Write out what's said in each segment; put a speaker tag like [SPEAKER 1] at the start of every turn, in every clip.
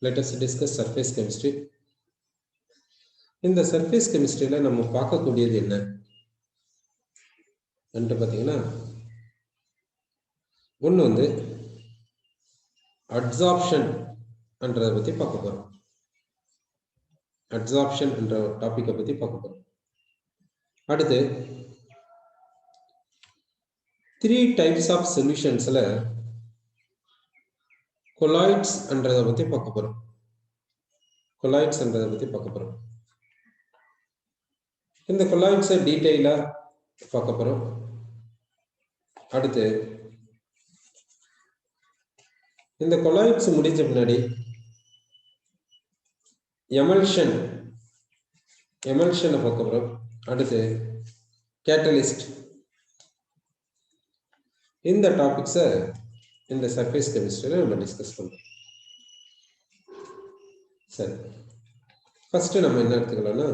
[SPEAKER 1] Let us discuss surface chemistry. இந்த surface chemistryல நம்ம பார்க்கக்கூடியது என்ன என்று பார்த்தீங்கன்னா, ஒன்று வந்து அட்சார்ப்ஷன் என்றதை பற்றி பார்க்க போகிறோம். அட்சார்ப்ஷன் என்ற டாப்பிக்கை பற்றி பார்க்க போகிறோம். அடுத்து 3 types of சொல்யூஷன்ஸில் கொலாய்ட்ஸ் என்றதை பற்றி பார்க்க போகிறோம். கொலாய்ட்ஸ் என்றதை பற்றி பார்க்க போகிறோம். இந்த கொலாய்ட்ஸை டீட்டெயிலாக பார்க்க போகிறோம். அடுத்து இந்த கொலாய்ட்ஸ் முடிஞ்ச பின்னாடி எமல்ஷனை பார்க்க போகிறோம். அடுத்து கேட்டலிஸ்ட். இந்த டாபிக்ஸை இந்த சர்ஃபேஸ் கெமிஸ்ட்ரியில் நம்ம டிஸ்கஸ் பண்ணுறோம். சரி, ஃபர்ஸ்ட் நம்ம என்ன எடுத்துக்கலாம்னா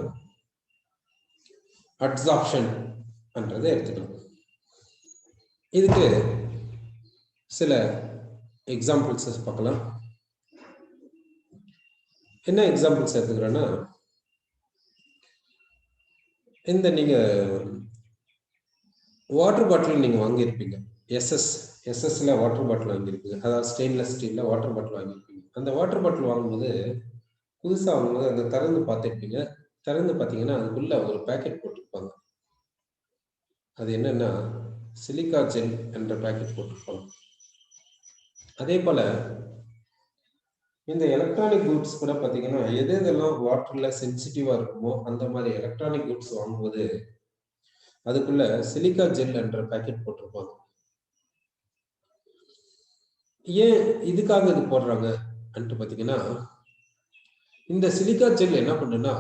[SPEAKER 1] அட்சார்ப்ஷன் என்றதை எடுத்துக்கலாம். இதுக்கு சில எக்ஸாம்பிள்ஸ் பார்க்கலாம். என்ன எக்ஸாம்பிள்ஸ் எடுத்துக்கிறோன்னா, இந்த நீங்கள் வாட்டர் பாட்டில் நீங்கள் வாங்கியிருப்பீங்க. எஸ்எஸ்ல வாட்டர் பாட்டில் வாங்கியிருப்பீங்க. அதாவது ஸ்டெயின்லெஸ் ஸ்டீலில் வாட்டர் பாட்டில் வாங்கியிருப்பீங்க. அந்த வாட்டர் பாட்டில் வாங்கும்போது புதுசாக வாங்கும்போது அந்த திறந்து பார்த்துருப்பீங்க. திறந்து பார்த்தீங்கன்னா அதுக்குள்ள ஒரு பேக்கெட் போட்டிருப்பாங்க. அது என்னன்னா சிலிக்கா ஜெல் என்ற பேக்கெட் போட்டிருப்பாங்க. அதே போல இந்த எலக்ட்ரானிக் குட்ஸ் கூட பார்த்தீங்கன்னா எதெல்லாம் வாட்டர்ல சென்சிட்டிவா இருக்குமோ அந்த மாதிரி எலக்ட்ரானிக் குட்ஸ் வாங்கும்போது அதுக்குள்ள சிலிக்கா ஜெல் என்ற பேக்கெட் போட்டிருப்பாங்க. ஏன் இதுக்காக இது போடுறாங்க பார்த்தீங்கன்னா, இந்த சிலிக்கா ஜெல் என்ன பண்ணுன்னா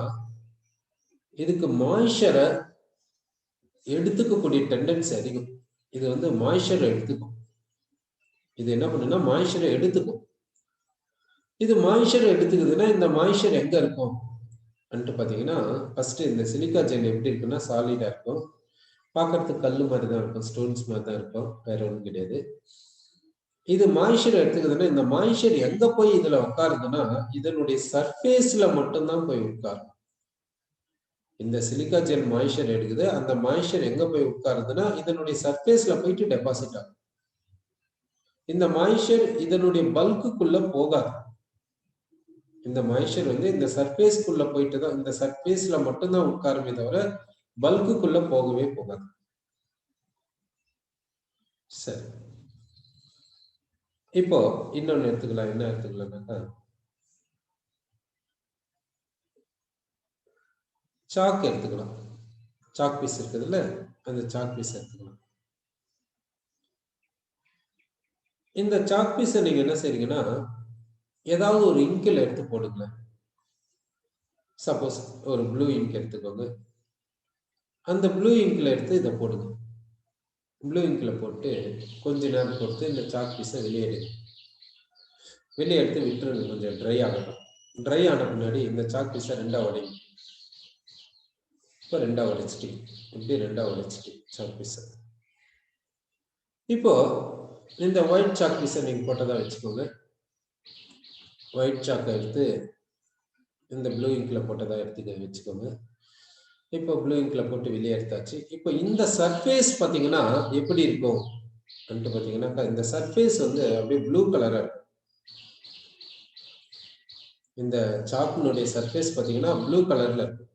[SPEAKER 1] இதுக்கு மாய்ச்சரை எடுத்துக்கக்கூடிய டெண்டன்சி அதிகம். இது வந்து மாய்ச்சரை எடுத்துக்கும். இது என்ன பண்ணுன்னா மாய்ச்சரை எடுத்துக்கும். இது மாய்ச்சரை எடுத்துக்குதுன்னா இந்த மாய்ச்சர் எங்க இருக்கும் பார்த்தீங்கன்னா, ஃபர்ஸ்ட் இந்த சிலிக்கா ஜெல் எப்படி இருக்குன்னா சாலிடா இருக்கும். பார்க்கறதுக்கு கல் மாதிரி தான் இருக்கும், ஸ்டோன்ஸ் மாதிரி தான் இருக்கும், வேற ஒன்றும் கிடையாது. இது மாய்ச்சர் எடுத்துக்குதுன்னா இந்த மாய்ச்சர் எங்க போய் இதுல உட்காருதுன்னா இதனுடைய சர்ஃபேஸ்ல மட்டும்தான் போய் உட்காரும். இந்த சிலிக்கா ஜெல் மாய்ச்சர் எடுக்குது. அந்த மாய்ச்சர் எங்க போய் உட்காருதுன்னா இதனுடைய சர்ஃபேஸ்ல போயிட்டு டெபாசிட் ஆகும். இந்த மாய்ச்சர் இதனுடைய பல்குக்குள்ள போகாது. இந்த மாய்ச்சர் வந்து இந்த சர்ஃபேஸ்க்குள்ள போயிட்டு தான், இந்த சர்ஃபேஸ்ல மட்டும்தான் உட்காருமே தவிர பல்குக்குள்ள போகவே போகாது. சரி, இப்போ இன்னொன்னு எடுத்துக்கலாம். என்ன எடுத்துக்கலாம்னாக்கா சாக் எடுத்துக்கலாம். சாக் பீஸ் இருக்குதுல்ல, அந்த சாக் பீஸ் எடுத்துக்கலாம். இந்த சாக் பீஸை நீங்க என்ன செய்றீங்கன்னா ஏதாவது ஒரு இங்கில் எடுத்து போடுங்க. சப்போஸ் ஒரு ப்ளூ இங்க் எடுத்துக்கோங்க. அந்த ப்ளூ இங்க்ல எடுத்து இதை போடுங்க. ப்ளூ இங்க்ல போட்டு கொஞ்ச நேரம் பொறுத்து இந்த சாக் பீஸை வெளியே எடுத்து விட்டுருங்க. கொஞ்சம் ட்ரை ஆகட்டும். ட்ரை ஆன பின்னாடி இந்த சாக் பீஸை ரெண்டா உடைங்க. இப்போ ரெண்டா உடைச்சிட்டு இப்படி ரெண்டா உடைச்சிட்டு சாக் பீஸை. இப்போ இந்த ஒயிட் சாக் பீஸை நீங்க போட்டதா வச்சுக்கோங்க. ஒயிட் சாக்கை எடுத்து இந்த ப்ளூ இங்க்ல போட்டதா எடுத்து வச்சுக்கோங்க. இப்போ ப்ளூ இங்க்ல போட்டு வெளியே எடுத்தாச்சு. இப்போ இந்த சர்ஃபேஸ் பார்த்தீங்கன்னா எப்படி இருக்கும் பார்த்தீங்கன்னா, இந்த சர்ஃபேஸ் வந்து அப்படியே ப்ளூ கலரா இருக்கும். இந்த சாக்கினுடைய சர்ஃபேஸ் பார்த்தீங்கன்னா ப்ளூ கலர்ல இருக்கும்.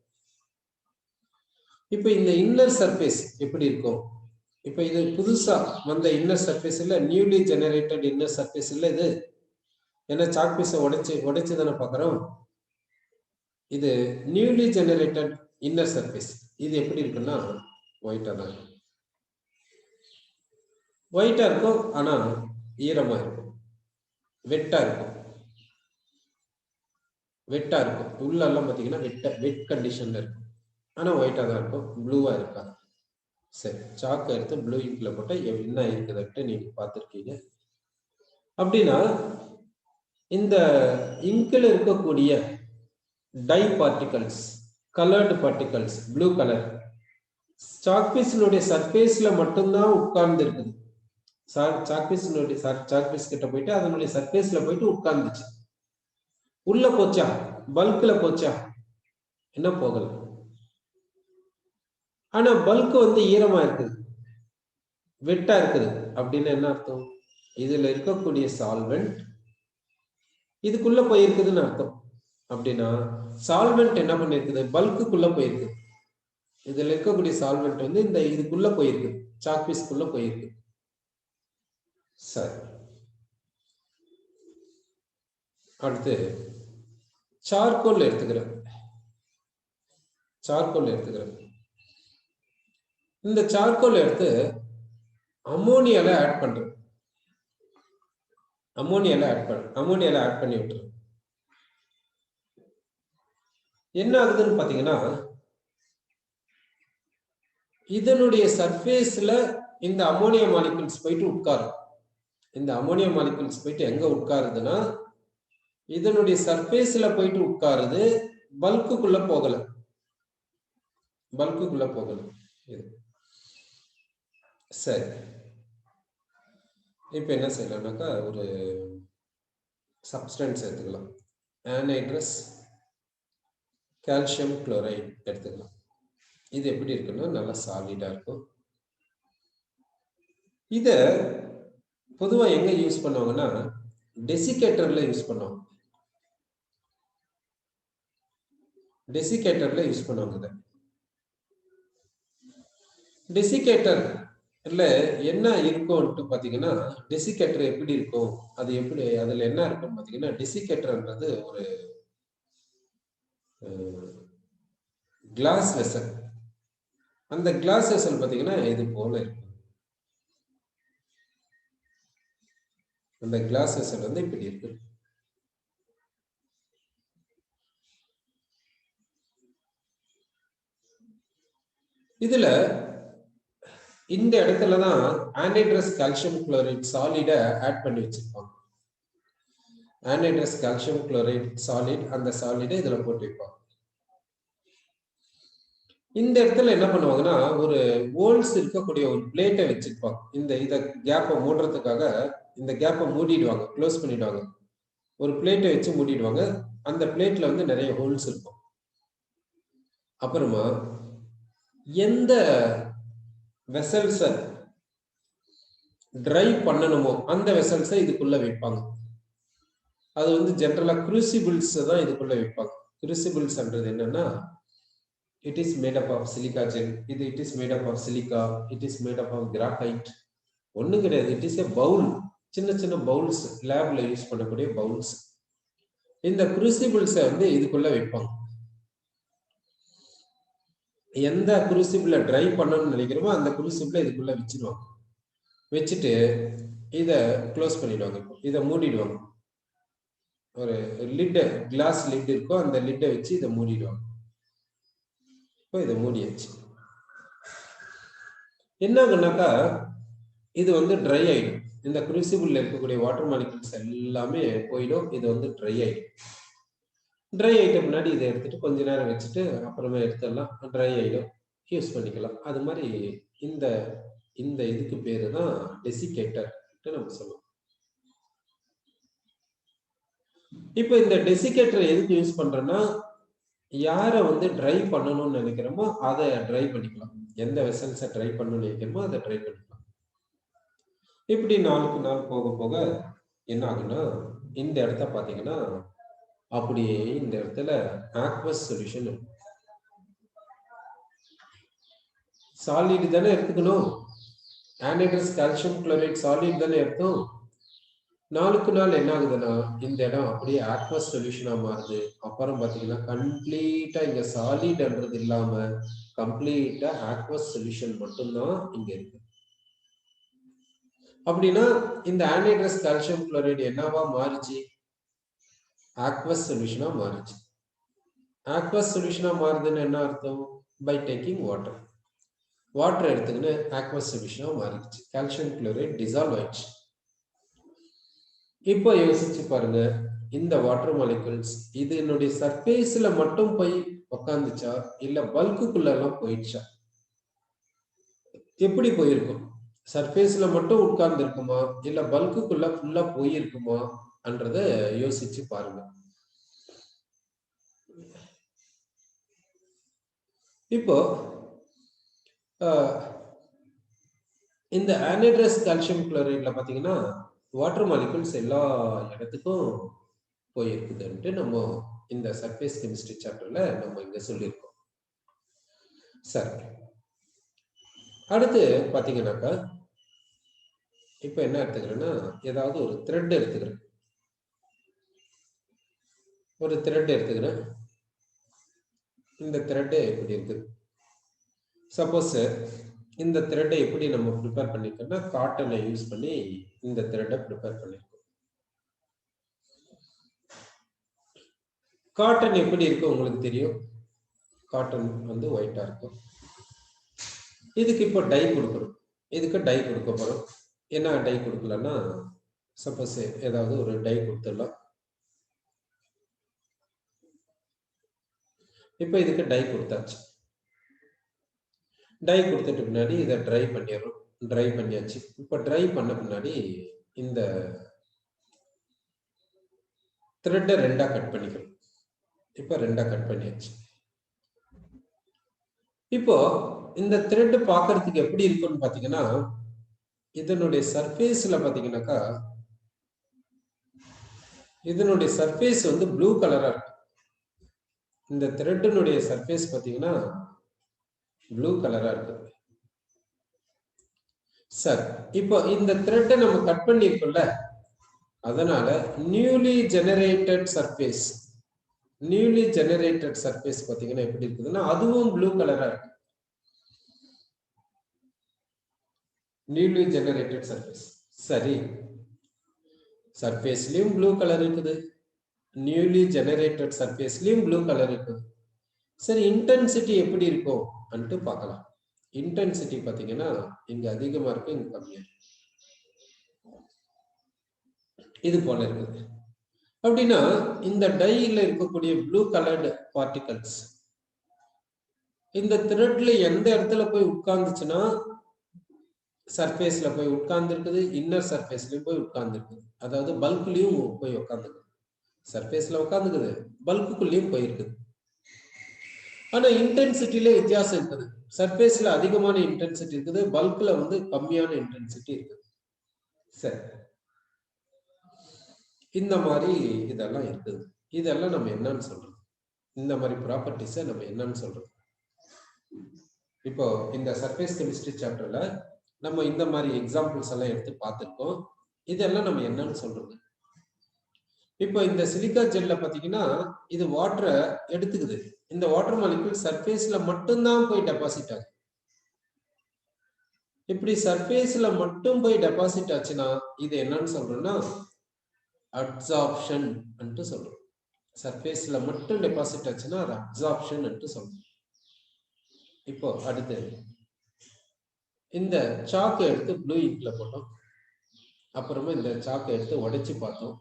[SPEAKER 1] இப்போ இந்த இன்னர் சர்ஃபேஸ் எப்படி இருக்கும்? இப்போ இது புதுசா வந்த இன்னர் சர்ஃபேஸ் இல்ல, நியூலி ஜெனரேட்டட் இன்னர் சர்ஃபேஸ் இல்ல இது. ஏன்னா சாக் பீஸை உடைச்சு தானே பார்க்குறோம். இது நியூலி ஜெனரேட்டட் இன்னர் சர்ஃபேஸ். இது எப்படி இருக்குன்னா ஒயிட்டா தான் இருக்கும். ஒயிட்டா இருக்கும், ஆனா ஈரமா இருக்கும், வெட்டா இருக்கும். உள்ளெல்லாம் பார்த்தீங்கன்னா வெட் கண்டிஷன்ல இருக்கும். ஆனா ஒயிட்டா தான் இருக்கும், ப்ளூவா இருக்காது. சரி, சாக்கை எடுத்து ப்ளூ இங்க்ல போட்ட என்ன இருக்குதுன்ட்டு நீங்க பார்த்துருக்கீங்க. அப்படின்னா இந்த இங்கில் இருக்கக்கூடிய dye particles, coloured particles, blue colour chalk பீஸினுடைய சர்ஃபேஸ்ல மட்டும்தான் உட்கார்ந்து இருக்குது. சாக் பீஸ் கிட்ட போயிட்டு அதனுடைய சர்ஃபேஸ்ல போயிட்டு உட்கார்ந்துச்சு. உள்ள போச்சா, பல்க்ல போச்சா? என்ன போகல. ஆனா பல்க் வந்து ஈரமா இருக்குது, வெட்டா இருக்குது. அப்படின்னு என்ன அர்த்தம்? இதுல இருக்கக்கூடிய சால்வெண்ட் இதுக்குள்ள போயிருக்குதுன்னு அர்த்தம். அப்படின்னா சால்வெண்ட் என்ன பண்ணிருக்குது, பல்க்குள்ள போயிருக்கு. இதுல இருக்கக்கூடிய சால்வெண்ட் வந்து இந்த இதுக்குள்ள போயிருக்கு, சாக் பீஸ்க்குள்ள போயிருக்கு. சரி, அடுத்து சார்கோல் எடுத்துக்கிறேன். சார்கோல் எடுத்துக்கிறேன். இந்த சார்கோல் எடுத்து அமோனியால ஆட் பண்றேன். அமோனியால ஆட் பண்ணி விட்டுறேன். என்ன ஆகுதுன்னு பாத்தீங்கன்னா, இதனுடைய சர்ஃபேஸ்ல இந்த அமோனியா மாலிகுல்ஸ் போயிட்டு உட்காரும். இந்த அமோனியா மாலிகுல்ஸ் போயிட்டு எங்க உட்காருதுன்னா, இதனுடைய சர்ஃபேஸ்ல போயிட்டு உட்காருது, பல்க்குள்ள போகல. பல்க்குள்ள போகல. சரி, இப்ப என்ன செய்யலாம்னாக்கா, ஒரு சப்ஸ்டன்ஸ் எடுத்துக்கலாம். ஆனைட்ரஸ் கால்சியம் குளோரைடு எடுத்துக்கலாம். இது எப்படி இருக்குன்னா நல்லா சாலிடா இருக்கும். இத பொதுவா எங்க யூஸ் பண்ணுவாங்கன்னா, டெசிகேட்டர்ல யூஸ் பண்ணுவாங்க. டெசிகேட்டர்ல யூஸ் பண்ணுவாங்க. டெசிகேட்டர் இல்ல என்ன இருக்கும்னு பாத்தீங்கன்னா, டெசிகேட்டர் எப்படி இருக்கும், அது எப்படி, அதுல என்ன இருக்குன்னு பாத்தீங்கன்னா, டெசிகேட்டர்ன்றது ஒரு கிளாஸ் வெசல். அந்த கிளாஸ் வெசல் பாத்தீங்கன்னா இது போல இருக்கும். அந்த கிளாஸ் வெசல் வந்து இப்படி இருக்கு. இதுல இந்த இடத்துலதான் ஆனைட்ரஸ் கால்சியம் குளோரைட் சாலிட ஆட் பண்ணி வச்சிருப்பாங்க. ஆனைட்ரஸ் கால்சியம் குளோரைட் சாலிட், அந்த சாலிட இதுல போட்டு வைப்பாங்க. இந்த இடத்துல என்ன பண்ணுவாங்கன்னா, ஒரு ஹோல்ஸ் இருக்கக்கூடிய ஒரு பிளேட்டை வச்சிருப்பாங்க. இத கேப்பை மூடுறதுக்காக இந்த கேப்பை மூடிடுவாங்க, க்ளோஸ் பண்ணிடுவாங்க. ஒரு பிளேட்டை வச்சு மூடிடுவாங்க. அந்த பிளேட்ல வந்து நிறைய ஹோல்ஸ் இருக்கும். அப்புறமா எந்த வெசல்ஸ ட்ரை பண்ணணுமோ அந்த வெசல்ஸை இதுக்குள்ள வைப்பாங்க. அது வந்து ஜெனரலா குரூசிபிள்ஸ் தான் இதுக்குள்ள வைப்பாங்க. குரூசிபிள்ஸ்ன்றது என்னன்னா, it is made up of silica gel. It is made up of silica. It is made up of graphite. ஒண்ணு கிடையாது, இட் இஸ் a பவுல். சின்ன சின்ன பவுல்ஸ், லேப்ல யூஸ் பண்ணக்கூடிய பவுல்ஸ். இந்த குரூசிபிள்ஸை வந்து இதுக்குள்ள வைப்பாங்க. எந்த குரூசிபிள ட்ரை பண்ணணும்னு நினைக்கிறோமோ அந்த குரூசிபிள இதுக்குள்ள வச்சிருவாங்க. வச்சுட்டு இத க்ளோஸ் பண்ணிடுவாங்க. இதை மூடிடுவாங்க. ஒரு லிட், கிளாஸ் லிட் இருக்கும், அந்த லிட்டை வச்சு இதை மூடிடுவாங்க. இப்போ இதை மூடியாச்சு. என்ன ஆகுனாக்கா, இது வந்து ட்ரை ஆயிடும். இந்த குரூசிபிள்ல இருக்கக்கூடிய வாட்டர் மாலிகுல்ஸ் எல்லாமே போயிடும். இது வந்து ட்ரை ஆயிடும். ட்ரை ஆயிட்ட முன்னாடி இதை எடுத்துட்டு கொஞ்ச நேரம் வச்சுட்டு அப்புறமா எடுத்துடலாம். ட்ரை ஆயிடும், யூஸ் பண்ணிக்கலாம். அது மாதிரி இந்த இந்த இதுக்கு பேரு தான் டெசிகேட்டர் நம்ம சொல்லுவோம். இப்போ இந்த டெசிகேட்டர் எதுக்கு யூஸ் பண்றோம்னா, யாரை வந்து ட்ரை பண்ணணும்னு நினைக்கிறோமோ அதை ட்ரை பண்ணிக்கலாம். எந்த வெசல்ஸை ட்ரை பண்ணணும்னு நினைக்கிறோமோ அதை ட்ரை பண்ணிக்கலாம். இப்படி நாளுக்கு நாள் போக போக என்ன ஆகுன்னா, இந்த இடத்த பாத்தீங்கன்னா அப்படியே இந்த இடத்துல ஆக்வஸ் சொல்யூஷன் சாலிட் தானே எடுத்துக்கணும். ஆனைட்ரஸ் கால்சியம் குளோரைட் சாலிட் தானே எடுத்தோம். நாளுக்கு நாள் என்ன ஆகுதுன்னா, இந்த இடம் அப்படியே ஆக்வஸ் சொல்யூஷனா மாறுது. அப்புறம் பாத்தீங்கன்னா கம்ப்ளீட்டா இங்க சாலிட்ன்றது இல்லாம கம்ப்ளீட்டா ஆக்வஸ் சொல்யூஷன் மட்டும்தான் இங்க இருக்கு. அப்படின்னா இந்த ஆனைட்ரஸ் கால்சியம் குளோரைடு என்னவா மாறுச்சு, ஆக்வஸ் சொல்யூஷனா மாறுச்சு. ஆக்வஸ் சொல்யூஷனா மாறுதுன்னு என்ன அர்த்தம், பை டேக்கிங் வாட்டர். வாட்டர் எடுத்துக்கின்னு ஆக்வஸ் சொல்யூஷனா மாறிடுச்சு. கால்சியம் குளோரைட் டிசால்வ் ஆயிடுச்சு. இப்போ யோசிச்சு பாருங்க, இந்த வாட்டர் மாலிகுல்ஸ் இதனுடைய சர்ஃபேஸ்ல மட்டும் போய் உக்காந்துச்சா இல்ல பல்குக்குள்ள எல்லாம் போயிடுச்சா? எப்படி போயிருக்கும்? சர்ஃபேஸ்ல மட்டும் உட்கார்ந்து இருக்குமா இல்ல பல்குக்குள்ள ஃபுல்லா போயிருக்குமா என்றத யோசிச்சு பாருங்க. இப்போ இந்த anhydrous calcium chloride பாத்தீங்கன்னா வாட்டர் மாலிகுல்ஸ் எல்லா இடத்துக்கும் போயிருக்குதுன்ட்டு நம்ம இந்த சர்ஃபேஸ் கெமிஸ்ட்ரி சாப்டர்ல நம்ம இங்க சொல்லியிருக்கோம். சரி, அடுத்து பாத்தீங்கன்னாக்கா இப்ப என்ன எடுத்துக்கிறேன்னா ஏதாவது ஒரு த்ரெட் எடுத்துக்கிறேன். ஒரு த்ரெட் எடுத்துக்கிறேன். இந்த த்ரெட் எப்படி இருக்குது? சப்போஸ் இந்த த்ரெட்டை எப்படி நம்ம ப்ரிப்பேர் பண்ணிருக்கோம்னா காட்டனை யூஸ் பண்ணி இந்த த்ரெட்டை ப்ரிப்பேர் பண்ணிருக்கோம். காட்டன் எப்படி இருக்கு உங்களுக்கு தெரியும். காட்டன் வந்து ஒயிட்டா இருக்கும். இதுக்கு இப்போ டை கொடுக்கணும். இதுக்கு டை கொடுக்க போறோம். என்ன டை கொடுக்கலன்னா சப்போஸ் ஏதாவது ஒரு டை கொடுத்துடலாம். இப்போ இதுக்கு டை கொடுத்தாச்சு. டை கொடுத்துட்டு பின்னாடி இதை ட்ரை பண்ணிடுறோம். ட்ரை பண்ணியாச்சு. இப்போ ட்ரை பண்ண பின்னாடி இந்த த்ரெட்டை ரெண்டா கட் பண்ணிக்கிறோம். இப்போ ரெண்டா கட் பண்ணியாச்சு. இப்போ இந்த த்ரெட் பார்க்கறதுக்கு எப்படி இருக்குன்னு பாத்தீங்கன்னா இதனுடைய சர்ஃபேஸ்ல பாத்தீங்கன்னாக்கா இதனுடைய சர்ஃபேஸ் வந்து ப்ளூ கலரா இருக்கு. இந்த த்ரெட்டினுடைய சர்ஃபேஸ் பாத்தீங்கன்னா ப்ளூ கலரா இருக்கு. சரி, இப்போ இந்த த்ரெட்டை நம்ம கட் பண்ணிருக்கோம்ல, அதனால நியூலி ஜெனரேட்டட் சர்ஃபேஸ் பாத்தீங்கன்னா எப்படி இருக்குதுன்னா அதுவும் ப்ளூ கலரா இருக்கு. Newly generated surface. சரி, சர்ஃபேஸ்லயும் ப்ளூ கலர் இருக்குது, நியூலி ஜெனரேட்டட் சர்ஃபேஸ்லயும் ப்ளூ கலர் இருக்குது. சரி, இன்டென்சிட்டி எப்படி இருக்கும் அன்ட்டு பார்க்கலாம். இன்டென்சிட்டி பாத்தீங்கன்னா இங்க அதிகமா இருக்கு, இங்க கம்மியா இருக்கு. இது போல இருக்குது. அப்படின்னா இந்த டைல இருக்கக்கூடிய ப்ளூ கலர்டு பார்ட்டிகல்ஸ் இந்த த்ரெட்ல எந்த இடத்துல போய் உட்கார்ந்துச்சுன்னா சர்ஃபேஸ்ல போய் உட்கார்ந்து இருக்குது, இன்னர் சர்ஃபேஸ்லயும் போய் உட்கார்ந்து இருக்குது. அதாவது பல்க்லயும் போய் உட்கார்ந்துக்குது. சர்ஃபேஸ்ல உட்கார்ந்துக்குது, பல்குக்குள்ளயும் போயிருக்குது. ஆனா இன்டென்சிட்டியில வித்தியாசம் இருக்குது. சர்ஃபேஸ்ல அதிகமான இன்டென்சிட்டி இருக்குது, பல்க்ல வந்து கம்மியான இன்டென்சிட்டி இருக்குது. சரி, இந்த மாதிரி இதெல்லாம் இருக்குது. இதெல்லாம் நம்ம என்னன்னு சொல்றோம்? இந்த மாதிரி ப்ராப்பர்ட்டிஸை நம்ம என்னன்னு சொல்றோம்? இப்போ இந்த சர்ஃபேஸ் கெமிஸ்ட்ரி சாப்டர்ல நம்ம இந்த மாதிரி எக்ஸாம்பிள்ஸ் எல்லாம் எடுத்து பார்த்துருக்கோம். இதெல்லாம் நம்ம என்னன்னு சொல்றது? இப்போ இந்த சிலிக்கா ஜெல்ல பாத்தீங்கன்னா இது வாட்டரை எடுத்துக்குது. இந்த வாட்டர் மாலிகுல் சர்ஃபேஸ்ல மட்டும்தான் போய் டெபாசிட் ஆகுது. இப்படி சர்ஃபேஸ்ல மட்டும் போய் டெபாசிட் ஆச்சுன்னா இது என்னன்னு சொல்றோம்னா அப்சார்ப்ஷன் என்று சொல்றோம். சர்ஃபேஸ்ல மட்டும் டெபாசிட் ஆச்சுன்னா அது அப்சார்ப்ஷன் என்று சொல்றோம். இப்போ அடுத்து இந்த சாக்கை எடுத்து ப்ளூ இங்க்ல போட்டோம். அப்புறமா இந்த சாக்கை எடுத்து உடைச்சு பார்த்தோம்.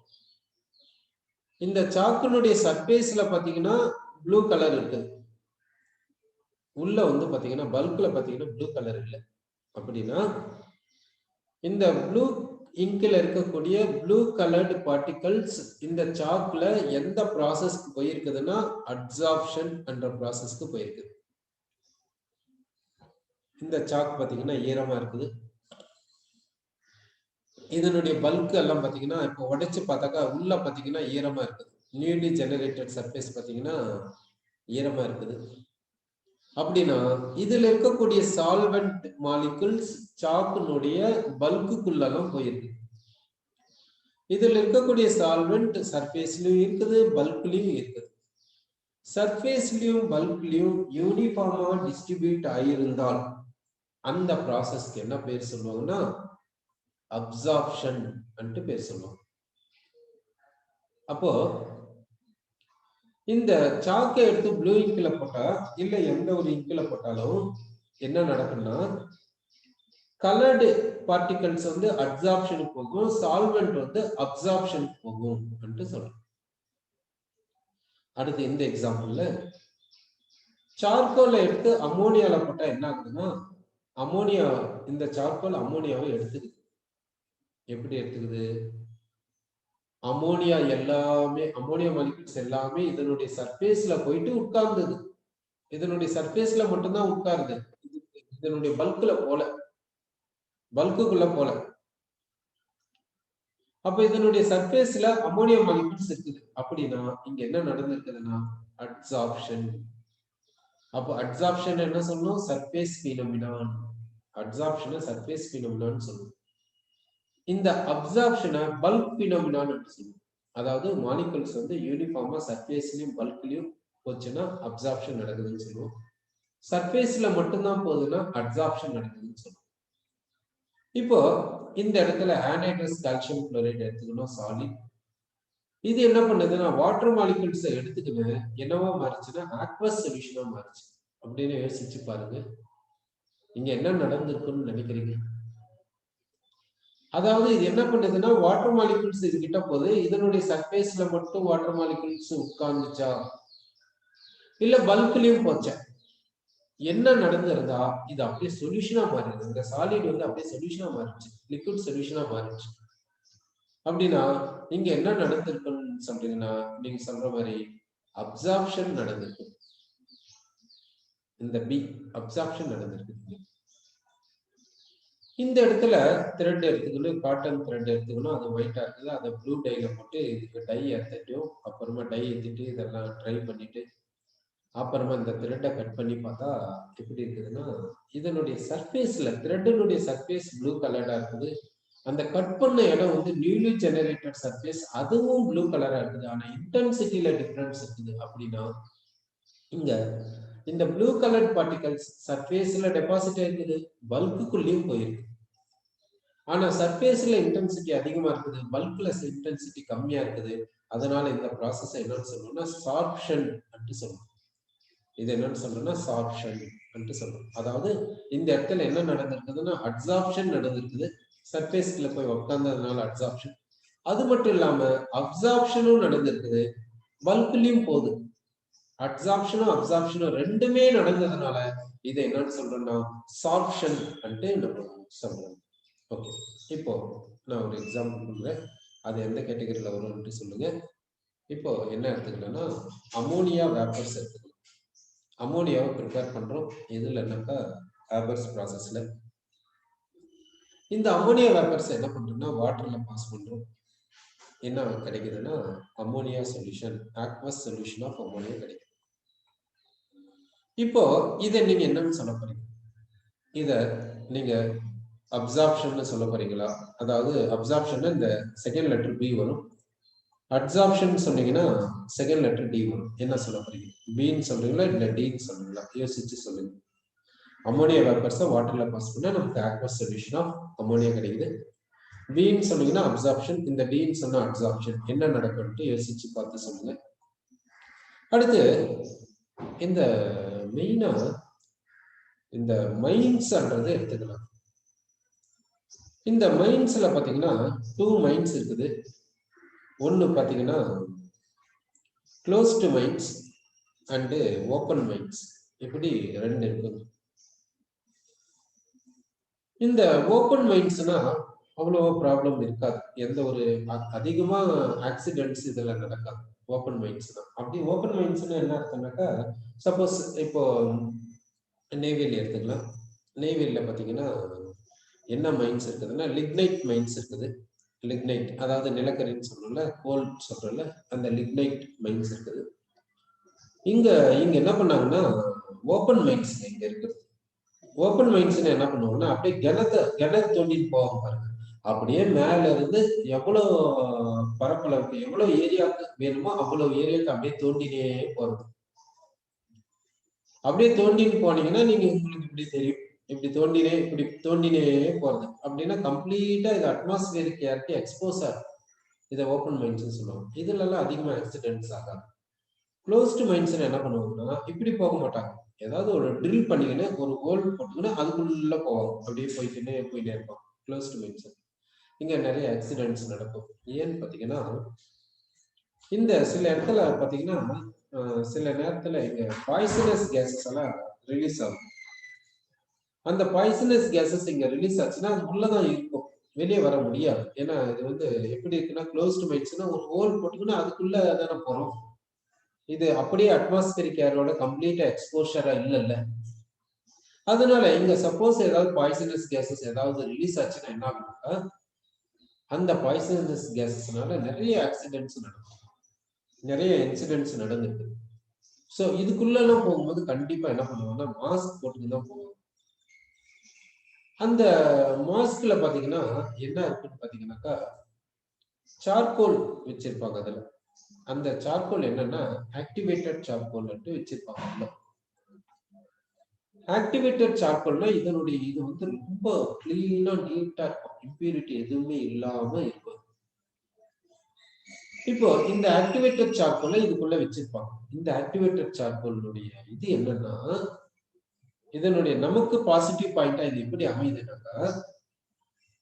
[SPEAKER 1] இந்த சாக்கினுடைய சர்ஃபேஸ்ல பாத்தீங்கன்னா ப்ளூ கலர் இருக்கு. உள்ள வந்து பாத்தீங்கன்னா பல்க்ல பாத்தீங்கன்னா ப்ளூ கலர் இல்லை. அப்படின்னா இந்த ப்ளூ இங்க்ல இருக்கக்கூடிய ப்ளூ கலர்டு பார்ட்டிகல்ஸ் இந்த சாக்ல எந்த ப்ராசஸ்க்கு போயிருக்குதுன்னா அப்சார்ப்ஷன் என்ற ப்ராசஸ்க்கு போயிருக்குது. இந்த சாக் பாத்தீங்கன்னா ஈரமா இருக்குது. இதனுடைய பல்க் எல்லாம் பாத்தீங்கன்னா இப்போ உடைச்சு பார்த்தாக்கா உள்ள பாத்தீங்கன்னா ஈரமா இருக்குது. நியூலி ஜெனரேட்டட் சர்ஃபேஸ் பாத்தீங்கன்னா ஈரமா இருக்குது. அப்படின்னா இதுல இருக்கக்கூடிய சால்வெண்ட் மாலிகுல்ஸ் சாக்கினுடைய பல்குக்குள்ளெல்லாம் போயிருக்கு. இதுல இருக்கக்கூடிய சால்வெண்ட் சர்ஃபேஸ்லயும் இருக்குது, பல்க்லயும் இருக்குது. சர்ஃபேஸ்லயும் பல்க்லயும் யூனிஃபார்மா டிஸ்ட்ரிபியூட் ஆகியிருந்தால் அந்த ப்ராசஸ்க்கு என்ன பேர் சொல்லுவாங்கன்னா அப்சார்ப்ஷன் என்று பேர் சொல்லுவாங்க. அப்போ இந்த சாக்கை எடுத்து ப்ளூ இங்க்ல போட்டா இல்ல எந்த ஒரு இங்க்ல போட்டாலும் என்ன நடக்கும்னா கலர்டு பார்ட்டிகல்ஸ் வந்து அப்சார்ப்ஷனுக்கு போகும், சால்வெண்ட் வந்து அப்சார்ப்ஷனுக்கு போகும் என்று சொல்றோம். அடுத்து இந்த எக்ஸாம்பிள்ல சார்கோலை எடுத்து அமோனியால போட்டா என்ன ஆகுதுன்னா அமோனியா இந்த சார்கோல் அமோனியாவை எடுத்துக்குது. எப்படி எடுத்துக்குது? அமோனியா எல்லாமே அமோனியா மாலிகுல்ஸ் எல்லாமே இதனுடைய சர்ஃபேஸ்ல போயிட்டு உட்கார்ந்தது. இதனுடைய சர்ஃபேஸ்ல மட்டும்தான் உட்காருது. இதனுடைய பல்குக்குள்ள போல. அப்ப இதனுடைய சர்ஃபேஸ்ல அமோனியம் மாலிகுல்ஸ் இருக்குது. அப்படின்னா இங்க என்ன நடந்திருக்குதுன்னா அட்சார்ப்ஷன். அப்போ அட்சார்ப்ஷன் என்ன சொல்லணும்? சர்ஃபேஸ் பினோமினான். அட்சார்ப்ஷனை சர்ஃபேஸ் பினோமினான்னு சொல்லணும். இந்த அப்சார்ப்ஷனை பல்க் பினோமினான்னு சொல்லணும். அதாவது மாலிகுல்ஸ் வந்து யூனிஃபார்மா சர்ஃபேஸ்லயும் பல்க்லயும் போச்சுன்னா அப்சார்ப்ஷன் நடக்குதுன்னு சொல்லுவோம். சர்ஃபேஸ்ல மட்டும்தான் போகுதுன்னா அட்சார்ப்ஷன் நடக்குதுன்னு சொல்லுவோம். இப்போ இந்த இடத்துல ஆனைட்ரஸ் கால்சியம் குளோரைட் எடுத்துக்கணும் சாலிட். இது என்ன பண்ணுதுன்னா வாட்டர் மாலிகுல்ஸை எடுத்துக்கிட்டு என்னவா மாறிச்சுன்னா ஆக்வஸ் சொல்யூஷனா மாறிச்சு. அப்படின்னு யோசிச்சு பாருங்க, இங்க என்ன நடந்திருக்குன்னு நினைக்கிறீங்க? அதாவது இது என்ன பண்ணுதுன்னா வாட்டர் மாலிகுல்ஸ் இது கிட்ட போது இதனுடைய சர்ஃபேஸ்ல மட்டும் வாட்டர் மாலிகுல்ஸ் உட்கார்ந்துச்சா இல்ல பல்க்லயும் போச்சா? என்ன நடந்திருந்தா இது அப்படியே சொல்யூஷனா மாறிடுது. இந்த சாலிட் வந்து அப்படியே சொல்யூஷனா மாறிடுச்சு, லிக்விட் சொல்யூஷனா மாறிடுச்சு. அப்படின்னா இங்க என்ன நடந்திருக்குன்னு சொல்றீங்கன்னா நீங்க சொல்ற மாதிரி அப்சார்ப்ஷன் நடந்திருக்கு. இந்த பி அப்சார்ப்ஷன் நடந்திருக்கு. இந்த இடத்துல த்ரெட் எடுத்துக்கணும், காட்டன் த்ரெட் எடுத்துக்கணும். அது ஒயிட்டா இருக்குது, அதை ப்ளூ டைல போட்டு இதுக்கு டை ஏற்றிட்டும் அப்புறமா டை ஏற்றிட்டு இதெல்லாம் ட்ரை பண்ணிட்டு அப்புறமா இந்த த்ரெட்டை கட் பண்ணி பார்த்தா எப்படி இருக்குதுன்னா இதனுடைய சர்ஃபேஸ்ல த்ரெட்டினுடைய சர்ஃபேஸ் ப்ளூ கலர்டா இருக்குது. அந்த கட் பண்ண இடம் வந்து நியூலி ஜெனரேட்டட் சர்ஃபேஸ், அதுவும் ப்ளூ கலரா இருக்குது. ஆனா இன்டென்சிட்டியில டிஃபரன்ஸ் இருக்குது. அப்படின்னா இங்க இந்த ப்ளூ கலர் பார்ட்டிகல்ஸ் சர்ஃபேஸ்ல டெபாசிட் ஆயிருக்குது, பல்குக்குள்ளேயும் போயிருக்கு. ஆனா சர்ஃபேஸ்ல இன்டென்சிட்டி அதிகமா இருக்குது, பல்க்ல இன்டென்சிட்டி கம்மியா இருக்குது. அதனால இந்த ப்ராசஸ் என்னன்னு சொல்லணும்னா சார்ப்ஷன் என்று சொல்லணும். இது என்னன்னு சொல்லணும்னா சார்ப்ஷன் என்று சொல்லணும். அதாவது இந்த இடத்துல என்ன நடந்திருக்குதுன்னா அட்சார்ப்ஷன் நடந்திருக்குது, சர்ஃபேஸ்ல போய் உட்கார்ந்ததுனால அட்சார்ப்ஷன். அது மட்டும் இல்லாம அப்சார்ப்ஷனும் நடந்திருக்குது, பல்க்லயும் போகுது. அப்சார்ப்ஷனும் ரெண்டுமே நடந்ததுனால இதை என்னன்னு சொல்றோம்னா சார்ப்ஷன் நம்ம சொல்றோம். ஓகே, இப்போ நான் ஒரு எக்ஸாம்பிள் கொடுக்குறேன், அது எந்த கேட்டகரியில வரும்னு சொல்லுங்க. இப்போ என்ன எடுத்துக்கலாம்னா அமோனியா வேப்பர்ஸ் எடுத்துக்கலாம். அமோனியாவை ப்ரிப்பேர் பண்றோம். இதுல என்னக்கா வேப்பர்ஸ் ப்ராசஸ்ல இந்த அமோனியா வேப்பர்ஸ் என்ன பண்றோம்னா வாட்டர்ல பாஸ் பண்றோம். என்ன கிடைக்குதுன்னா ammonia solution, aqueous solution of ammonia கிடைக்குது. இப்போ இதை நீங்க என்னன்னு சொல்ல போறீங்க? இத நீங்க அப்சார்ப்ஷன் சொல்ல போறீங்களா? அதாவது அப்சார்ப்ஷன் இந்த செகண்ட் லெட்டர் பி வரும், அட்சார்ப்ஷன் சொன்னீங்கன்னா செகண்ட் லெட்டர் டி வரும். என்ன சொல்ல போறீங்க? பின்னு சொல்றீங்களா இல்ல டின்னு சொல்றீங்களா? யோசிச்சு சொல்லுங்க. அமோனியா வேப்பர்ஸை வாட்டர்ல பாஸ் பண்ணா நமக்கு ஆக்வஸ் சொல்யூஷன் ஆஃப் அமோனியா கிடைக்குது. பின்னு சொன்னீங்கன்னா அப்சார்ப்ஷன், இந்த டின்னு சொன்னா அட்சார்ப்ஷன். என்ன நடக்கும்னு யோசிச்சு பார்த்து சொல்லுங்க. அடுத்து இந்த மெயினா இந்த மைன்ஸ்ன்றது எடுத்துக்கலாம். இந்த மைன்ஸ்ல பாத்தீங்கன்னா 2 மைன்ஸ் இருக்குது. ஒன்னு பாத்தீங்கன்னா closed mines and open mines, இப்படி ரெண்டு இருக்குது. இந்த ஓப்பன் மைன்ஸ்னா அவ்வளவு ப்ராப்ளம் இருக்காது, எந்த ஒரு அதிகமா ஆக்சிடென்ட்ஸ் இதுல நடக்காது ஓப்பன் மைன்ஸ் தான். அப்படி ஓப்பன் மைன்ஸ்னா என்ன அர்த்தம்னாக்கா, சப்போஸ் இப்போ நேவியல் எடுத்துக்கலாம். நேவியல்ல பாத்தீங்கன்னா என்ன மைன்ஸ் இருக்குதுன்னா லிக்னைட் மைன்ஸ் இருக்குது. லிக்னைட் அதாவது நிலக்கரின்னு சொல்றோம்ல, கோல் சொல்றோம்ல, அந்த லிக்னைட் மைன்ஸ் இருக்குது. இங்க என்ன பண்ணாங்கன்னா ஓப்பன் மைன்ஸ் இங்க இருக்குது. ஓப்பன் மைன்ஸ் என்ன பண்ணுவாங்கன்னா அப்படியே கிணறு தோண்டிட்டு போவாங்க பாருங்க. அப்படியே மேல இருந்து எவ்வளவு பரப்பளவுக்கு எவ்வளவு ஏரியாவுக்கு வேணுமோ அவ்வளவு ஏரியாவுக்கு அப்படியே தோண்டினே போறது. அப்படியே தோண்டின்னு போனீங்கன்னா நீங்க உங்களுக்கு இப்படி தெரியும், இப்படி தோண்டினே போறது. அப்படின்னா கம்ப்ளீட்டா இது அட்மாஸ்பியருக்கு யாருக்கு எக்ஸ்போஸ் ஆகும். இதை ஓப்பன் மைன்ஸ் சொல்லுவாங்க. இதுல எல்லாம் அதிகமா ஆக்சிடென்ட்ஸ் ஆகாது. க்ளோஸ்டு மைன்ஸ் என்ன பண்ணுவாங்கன்னா இப்படி போக மாட்டாங்க, ஏதாவது ஒரு ட்ரில் பண்ணிக்கின்னு ஒரு ஹோல் போட்டுக்கின்னு அதுக்குள்ள போவாங்க, அப்படியே போயிட்டே இருப்பாங்க க்ளோஸ்டு மைன்ஸ். இங்க நிறைய ஆக்சிடென்ட்ஸ் நடக்கும். ஏன்னு பாத்தீங்கன்னா இந்த சில இடத்துல பாத்தீங்கன்னா சில நேரத்துல இங்க பாய்சனஸ் கேசஸ் எல்லாம் ரிலீஸ் ஆகும். அந்த பாய்சனஸ் கேசஸ் இங்க ரிலீஸ் ஆச்சுன்னா அது உள்ளதான் இருக்கும், வெளியே வர முடியாது. ஏன்னா இது வந்து எப்படி இருக்குன்னா க்ளோஸ்டு மைன்ஸ்னா ஒரு ஹோல் போட்டுக்கின்னா அதுக்குள்ள தானே போறோம். இது அப்படியே அட்மாஸ்பியரிக் ஏரோட கம்ப்ளீட்டா எக்ஸ்போஷரா இல்லைல்ல. அதனால இங்க சப்போஸ் ஏதாவது பாய்சனஸ் கேசஸ் ஏதாவது ரிலீஸ் ஆச்சுன்னா என்ன ஆகும்னா, அந்த பாய்சனஸ் கேசஸ்னால நிறைய ஆக்சிடென்ட்ஸ் நடக்கும், நிறைய இன்சிடென்ட்ஸ் நடந்திருக்கு. ஸோ இதுக்குள்ளெல்லாம் போகும்போது கண்டிப்பா என்ன பண்ணுவாங்கன்னா மாஸ்க் போட்டுட்டு தான் போவோம். அந்த மாஸ்க்ல பாத்தீங்கன்னா என்ன இருக்குன்னு பாத்தீங்கன்னாக்கா சார்கோல் வச்சிருப்பாங்க. அதுல அந்த சார்கோல் என்னன்னா ஆக்டிவேட்டட் சார்கோல் வச்சிருப்பாங்க. ஆக்டிவேட்டட் சார்கோல்னா இதனுடைய இது வந்து ரொம்ப கிளீனா நீட்டா இருக்கும், இம்பியூரிட்டி எதுவுமே இல்லாம இருக்கும். இப்போ இந்த ஆக்டிவேட்டட் சார்கோலை இதுக்குள்ள வச்சிருப்பாங்க. இந்த ஆக்டிவேட்டட் சார்கோலுடைய இது என்னன்னா, இதனுடைய நமக்கு பாசிட்டிவ் பாயிண்டா இது எப்படி அமையுதுன்னாக்கா,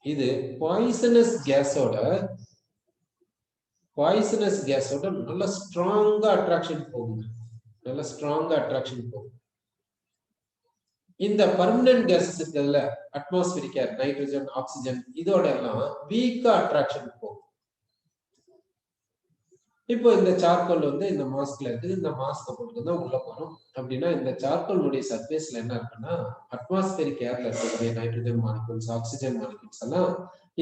[SPEAKER 1] இது பாய்சனஸ் கேஸோட நல்ல ஸ்ட்ராங்கா அட்ராக்ஷன் போகுது, நல்ல ஸ்ட்ராங்கா அட்ராக்ஷன் போகுது. இந்த பர்மனன்ட் கேஸஸ் இருக்குதுல்ல, அட்மாஸ்பியரிக் ஏர், நைட்ரஜன், ஆக்சிஜன், இதோட எல்லாம் வீக்கா அட்ராக்ஷன் போகும். இப்போ இந்த சார்கோல் வந்து இந்த மாஸ்க்ல இருக்குது, இந்த மாஸ்க போட்டு தான் உள்ள போறோம் அப்படின்னா, இந்த சார்கோலுடைய சர்ஃபேஸ்ல என்ன இருக்குன்னா அட்மாஸ்பியரிக் ஏர்ல இருக்கக்கூடிய நைட்ரஜன் மாலிகூல்ஸ், ஆக்சிஜன் மாலிகூல்ஸ் எல்லாம்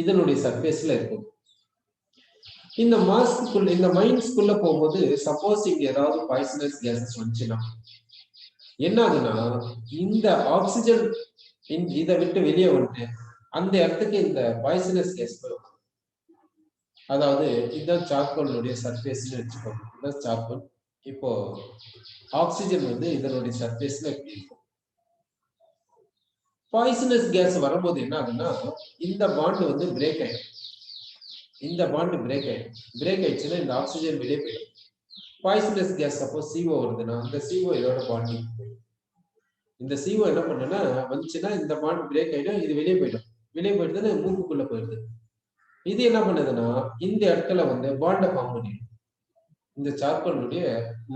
[SPEAKER 1] இதனுடைய சர்ஃபேஸ்ல இருக்கும். இந்த மாஸ்க்குள்ள இந்த மைன்ஸ்குள்ள போகும்போது சப்போஸ் இங்க ஏதாவது பாய்சனஸ் கேஸஸ் வந்துச்சுன்னா என்ன ஆகுனா, இந்த ஆக்சிஜன் இதை விட்டு வெளியே வந்துட்டு அந்த இடத்துக்கு இந்த பாய்சனஸ் கேஸ் போகும். அதாவது இதுதான் சார்கோலுடைய சர்ஃபேஸ்னு வச்சுக்கோங்க. இதுதான் சார்கோல். இப்போ ஆக்சிஜன் வந்து இதனுடைய சர்ஃபேஸ்ல எப்படி இருக்கும். பாய்சனஸ் கேஸ் வரும்போது என்ன ஆகுதுன்னா இந்த பாண்ட் வந்து பிரேக் ஆயிடும். இந்த பாண்ட் பிரேக் ஆயிடுச்சுன்னா இந்த ஆக்சிஜன் வெளியே போயிடும். பாய்சனஸ் கேஸ் சப்போஸ் CO வருதுன்னா அந்த CO இதோட பாண்டிங் போயிடும். இந்த CO என்ன பண்ணுன்னா வந்துச்சுன்னா இந்த பாண்ட் பிரேக் ஆயிடும், இது வெளியே போயிடும். வெளியே போயிடுதுன்னா மூக்குக்குள்ள போயிடுது. இது என்ன பண்ணுதுன்னா இந்த இடத்துல வந்து பாண்ட ஃபார்ம் பண்ணிடும். இந்த சார்கோலுடைய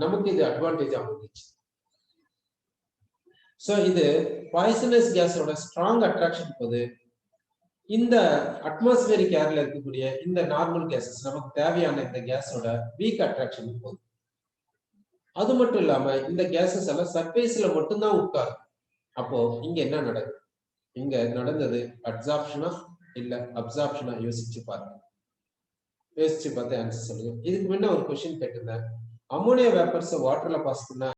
[SPEAKER 1] நமக்கு இது அட்வான்டேஜ் அமைஞ்சிச்சு. சோ இது பாய்சனஸ் கேஸோட ஸ்ட்ராங் அட்ராக்ஷன் போது இந்த அட்மாஸ்பியரிக் ஏர்ல இருக்கக்கூடிய இந்த நார்மல் கேஸஸ் நமக்கு தேவையான இந்த கேஸோட வீக் அட்ராக்ஷன் போகுது. அது மட்டும் இல்லாம இந்த கேஸஸ் எல்லாம் சர்ஃபேஸ்ல மட்டும்தான் உட்காரும். அப்போ இங்க என்ன நடக்குது, இங்க நடந்தது அப்சார்ப்ஷனா இல்ல அப்சார்ப்ஷனா யோசிச்சு பாருங்க. யோசிச்சு பார்த்து ஆன்சர் சொல்லுங்க. இதுக்கு முன்ன ஒரு கொஸ்டின் கேட்டிருந்தேன், அமோனியா வேப்பர்ஸ் வாட்டர்ல பாஸ் பண்ணா